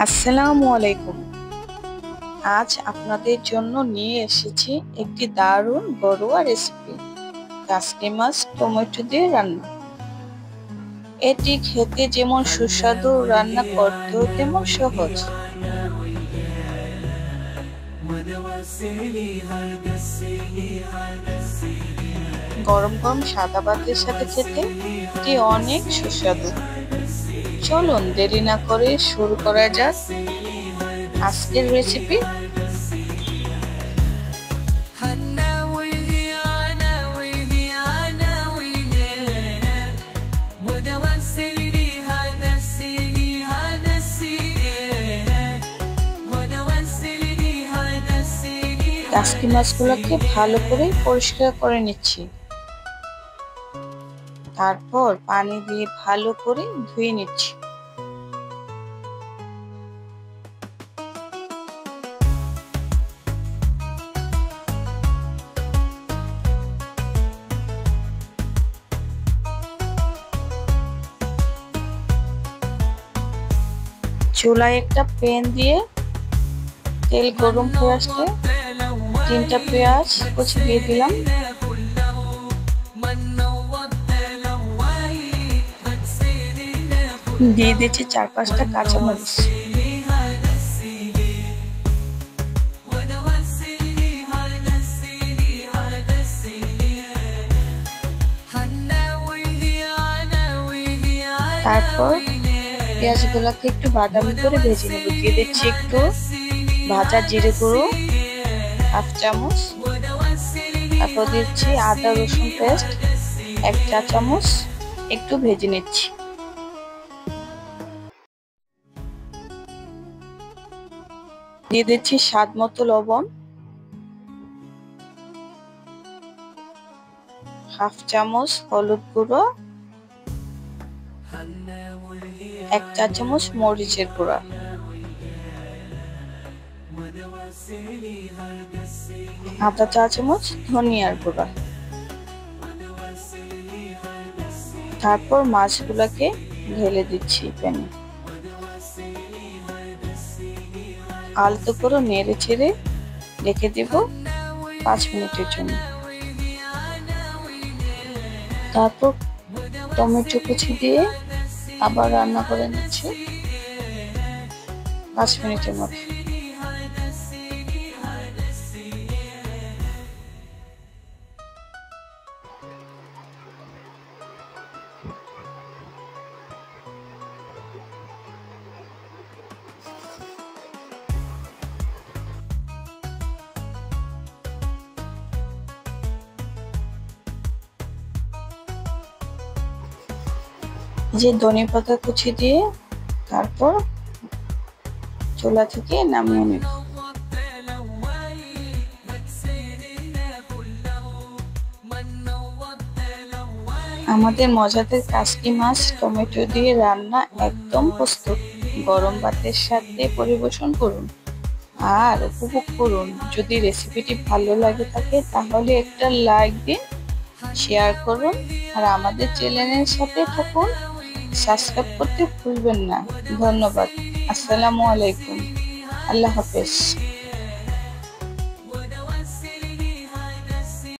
আসসালামু আলাইকুম। আজ আপনাদের জন্য নিয়ে এসেছি একটি দারুণ ঘরোয়া রেসিপি, কাসকি মাছ টমেটো দিয়ে রান্না। এটি খেতে যেমন সুস্বাদু, রান্না করতেও তেমন সহজ। গরম গরম সাদা ভাতের সাথে খেতে এটি অনেক সুস্বাদু। চলুন দেরি না করে শুরু করা যাক আজকের রেসিপি। কাসকি মাছগুলোকে ভালো করে পরিষ্কার করে নিচ্ছি, তারপর পানি দিয়ে ভালো করে ধুয়ে নিচ্ছি। চুলায় একটা প্যান দিয়ে তেল গরম হয়ে আসলে 3টা পেঁয়াজ কুচি দিয়ে দিলাম। দিয়ে দিচ্ছি 4-5টা কাঁচামরিচ। তারপর পেঁয়াজগুলোকে একটু বাদামি করে ভেজে নেব। দিয়ে দিচ্ছি একটু ভাজা জিরে গুঁড়ো 1/2 চামচ। তারপর দিচ্ছি আদা রসুন পেস্ট 1 চা চামচ, একটু ভেজে নিচ্ছি। দিয়ে দিচ্ছি স্বাদ মতো লবণ, 1/2 চামচ হলুদ গুঁড়ো, 1 চা চামচ মরিচের গুঁড়া, আধা চা চামচ ধনিয়ার গুঁড়া। তারপর মাছগুলোকে ঢেলে দিচ্ছি প্যানে। আলতো করে নেড়ে চেড়ে রেখে দেব 5 মিনিটের জন্য। তারপর টমেটো কুচি দিয়ে আবার রান্না করে নিচ্ছি 5 মিনিটের মতো। যে ধনিয়া পাতা কুচি দিয়ে তারপর চুলা থেকে নামিয়ে নেব। আমাদের মজাদার কাসকি মাছ টমেটো দিয়ে রান্না একদম প্রস্তুত। গরম ভাতের সাথে পরিবেশন করুন আর উপভোগ করুন। যদি রেসিপিটি ভালো লাগে থাকে তাহলে একটা লাইক দিন, শেয়ার করুন আর আমাদের চ্যানেলের সাথে থাকুন। সাবস্ক্রাইব করতে ভুলবেন না। ধন্যবাদ। আসসালামু আলাইকুম। আল্লাহ হাফেজ।